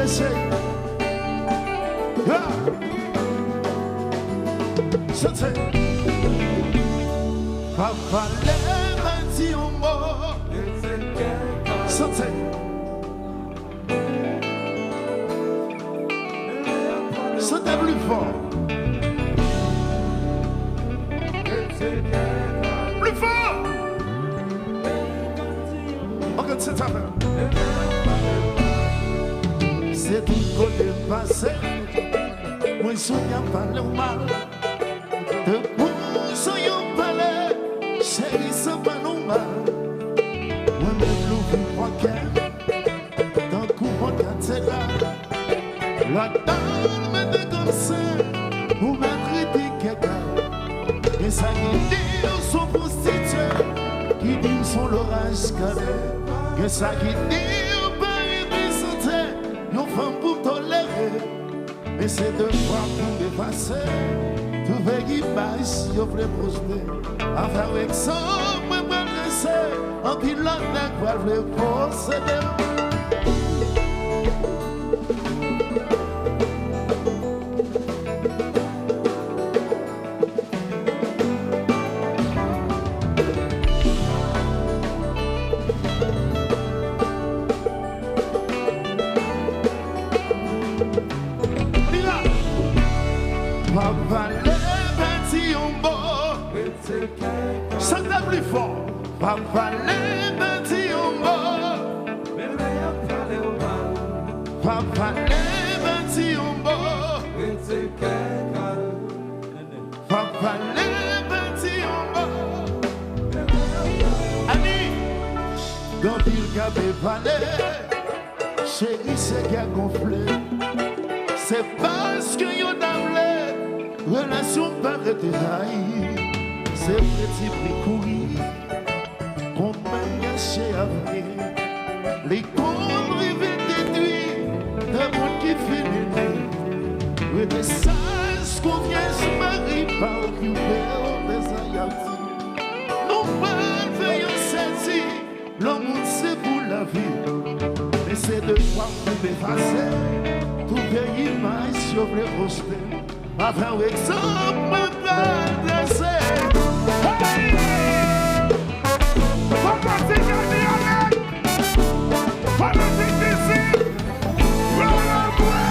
blessé. Chantez. Papa lève un petit mot. Chantez. Chantez plus fort. Plus fort. Ok, c'est ça. C'est tout côté passé. Moi, je souviens pas le mal. De pousse, yon palais. Chérie, c'est pas normal. Moi-même, l'ouvre trois cœurs. D'un coup, mon gars, c'est là. La dame me dit comme ça. Pour me critiquer, et ça qui dit son prostitué, qui dit son l'orage cadet. Que ça qui dit au pari de santé, nos femmes pour tolérer. Mais c'est deux fois pour effacer. Tout veille baisse, yo voulait projeter. Enfin avec ça, moi me dresser. En pilote d'un quoi voulait posséder. Papa lève un petit ombo. Chante plus fort. Papa lève un petit ombo. Papa lève un petit ombo. Papa lève un petit ombo. Ami, quand il avait parlé, chérie, c'est qui a gonflé. C'est parce que y'en a relation paraît déraillée. C'est petit prix courir, qu'on m'a gâché après. Les cons rivés déduits, d'un monde qui fait l'aimer. Oui, des sages qu'on vient se marier par occuper des ayati. Non pas veillant saisi, l'homme c'est pour la vie. Mais c'est de quoi vous effacer, tout vieille image sur les projetés. Enfin, avec ça, me blesser. Hey! Papa, c'est gagné avec. Papa, c'est ici. Roll away.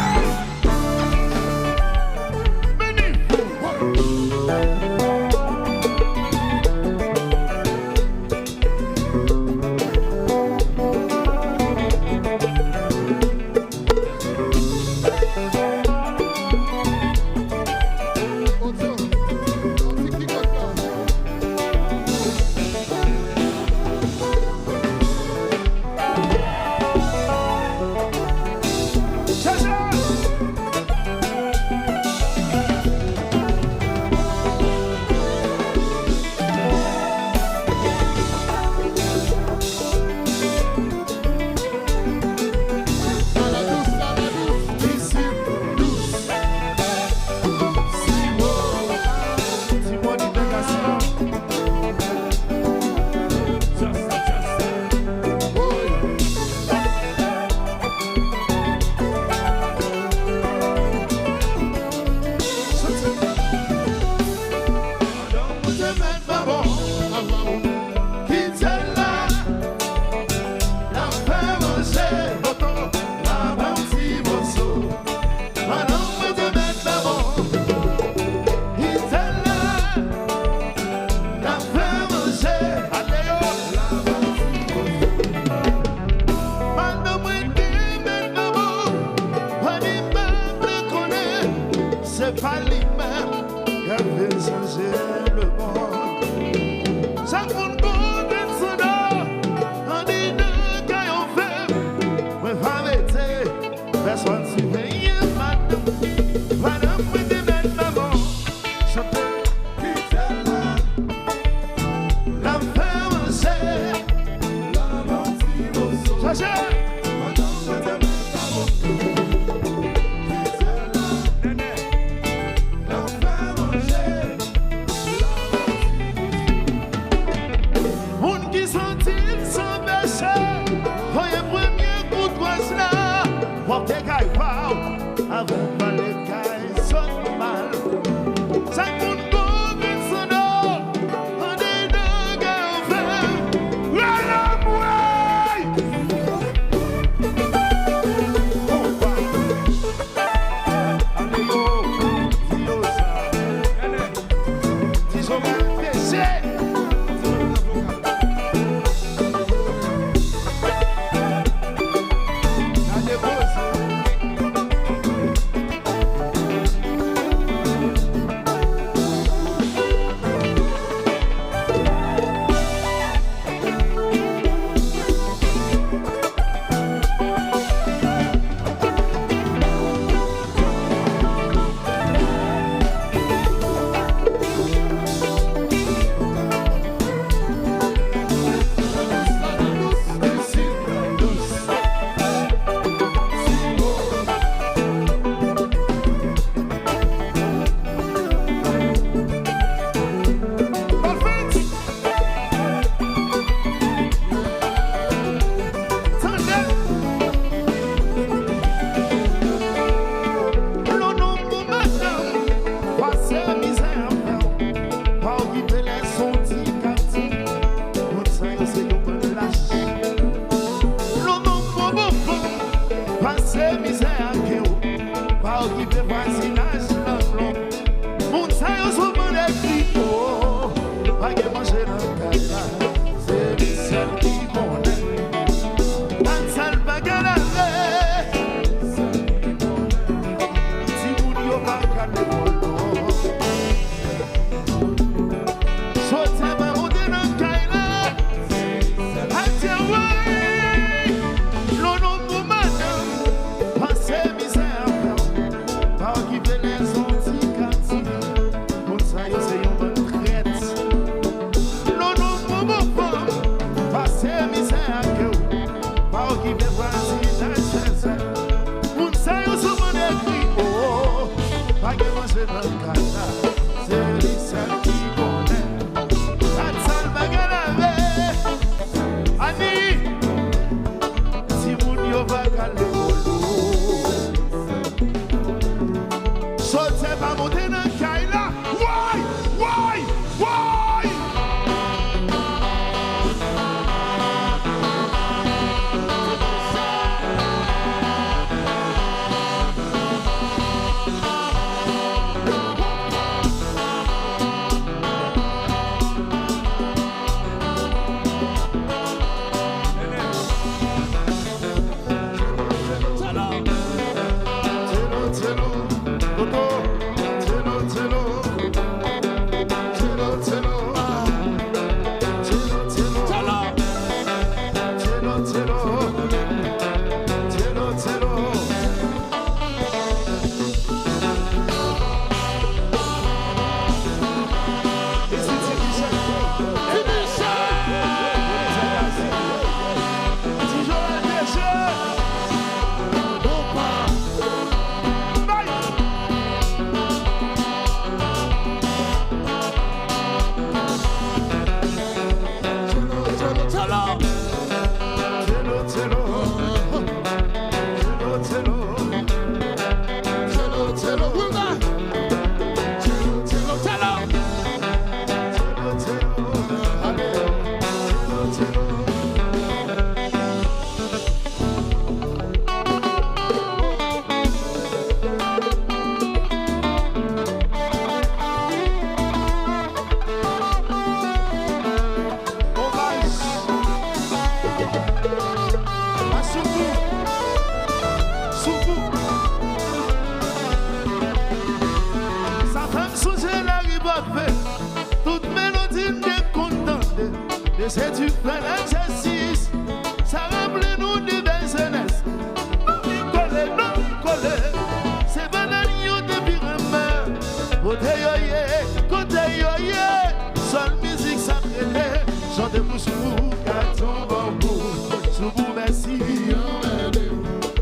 Take C'est du plein exercice, ça rappelle nous de belles jeunesse. Non, coller, c'est banalio de birama. Côté yoye, seule musique sacrée. Chante pour sous, carton bambou, sous vous merci.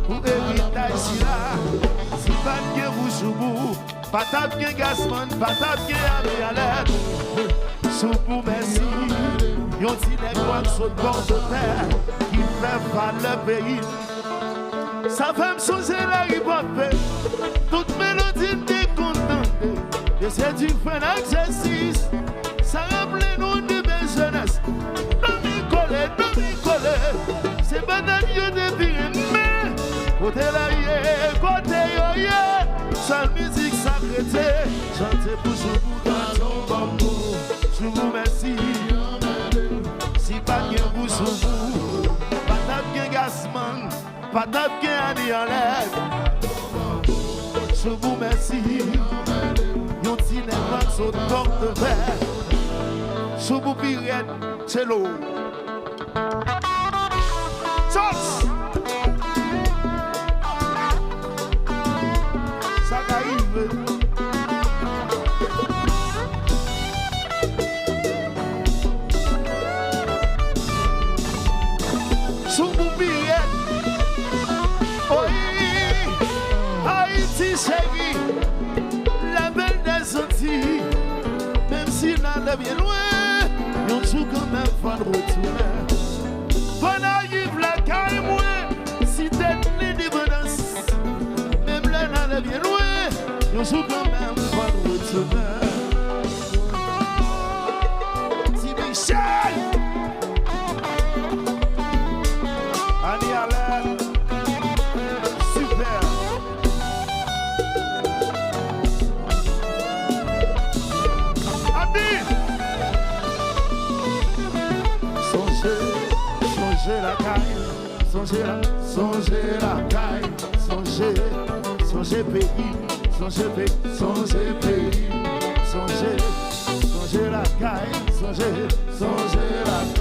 Pour héritage si là, si pas de vous sous vous, pas tape que gasman, pas tape que amialette. Sous vous merci. Yon ti les quoi saute bord de terre qui fait pas le pays. Ça fait me songer la hip-hop. Toute mélodie décontente. Et c'est du fait exercice. Ça rappelle nous de belles jeunesse. Non m'y coller. C'est pas Chantez pour Soubou dans ton bambou. Soubou merci. Si pas bien pour Soubou, pas d'ab bien gasman, pas d'ab bien année en l'air. Soubou merci. Yon ti nègre son porte de verre. Soubou pirate, c'est l'eau. Chos! Ça arrive. Soubou pirate. Oui, Haïti chérie. La belle des Antilles. Même si l'on est bien loin, yon sou quand même fan retourner. Bon arrive la caille moi, si t'es l'indépendance. Même là l'on est bien loin, yon sou quand même fan retourner. Si Michel, Annie Alain, super. Songez la caille, songez la caille, songez pays, songez pays, songez pays, songez la caille, songez la caille.